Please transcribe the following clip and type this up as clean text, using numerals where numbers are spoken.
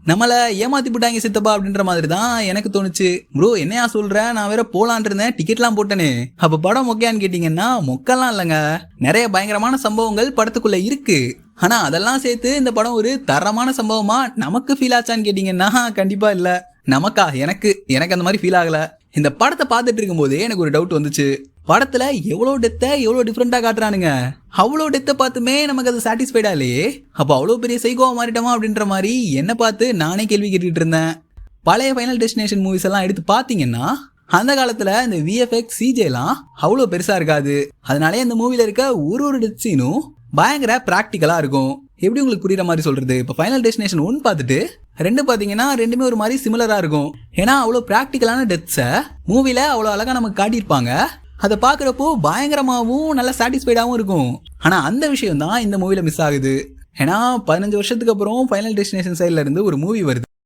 நம்மள ஏமாத்தி போட்டாங்க சித்தப்பா அப்படின்ற மாதிரி தான் எனக்கு தோணுச்சு. ப்ரோ என்னையா சொல்ற, நான் வேற போலான் இருந்தேன், டிக்கெட்லாம் போட்டேனே. அப்ப படம் மொக்கையான்னு கேட்டீங்கன்னா மொக்கெல்லாம் இல்லைங்க. நிறைய பயங்கரமான சம்பவங்கள் படத்துக்குள்ள இருக்கு. ஆனா அதெல்லாம் சேர்த்து இந்த படம் ஒரு தரமான சம்பவமா நமக்கு ஃபீல் ஆச்சான்னு கேட்டீங்கன்னா கண்டிப்பா இல்ல. நமக்கா, எனக்கு அந்த மாதிரி ஃபீல் ஆகல. இந்த படத்தை பார்த்துட்டு இருக்கும் போதே எனக்கு ஒரு டவுட் வந்துச்சு. படத்துல எவ்வளவு டெத்தை எவ்வளவு டிஃப்ரெண்டா காட்டுறானுங்க. அவ்வளோ டெத்தை பார்த்துமே நமக்கு அது சாட்டிஸ்ஃபைடா இல்லையே. அப்போ அவ்வளோ பெரிய சைக்கோவா மாறிட்டோமா அப்படின்ற மாதிரி என்ன பார்த்து நானே கேள்வி கேட்டுட்டு இருந்தேன். பழைய ஃபைனல் டெஸ்டினேஷன் மூவிஸ் எல்லாம் எடுத்து பார்த்தீங்கன்னா அந்த காலத்துல இந்த விஎஃப்எக்ஸ் சிஜேலாம் அவ்வளோ பெருசா இருக்காது. அதனாலே அந்த மூவில இருக்க ஒரு டெத் சீனும் பயங்கர பிராக்டிக்கலா இருக்கும். எப்படி உங்களுக்கு புரியுற மாதிரி சொல்றது, இப்போ ஃபைனல் டெஸ்டினேஷன் 1 பார்த்துட்டு 2 பார்த்தீங்கன்னா ரெண்டுமே ஒரு மாதிரி சிமிலரா இருக்கும். ஏன்னா அவ்வளோ பிராக்டிக்கலான டெத்ஸை மூவில அவ்வளோ அழகா நமக்கு காட்டியிருப்பாங்க. அதை பார்க்குறப்போ பயங்கரமாகவும் நல்லா சாட்டிஸ்ஃபைடாகவும் இருக்கும். ஆனால் அந்த விஷயம் தான் இந்த மூவில மிஸ் ஆகுது. ஏன்னா 15 வருஷத்துக்கு அப்புறம் ஃபைனல் டெஸ்டினேஷன் சைட்ல இருந்து ஒரு மூவி வருது.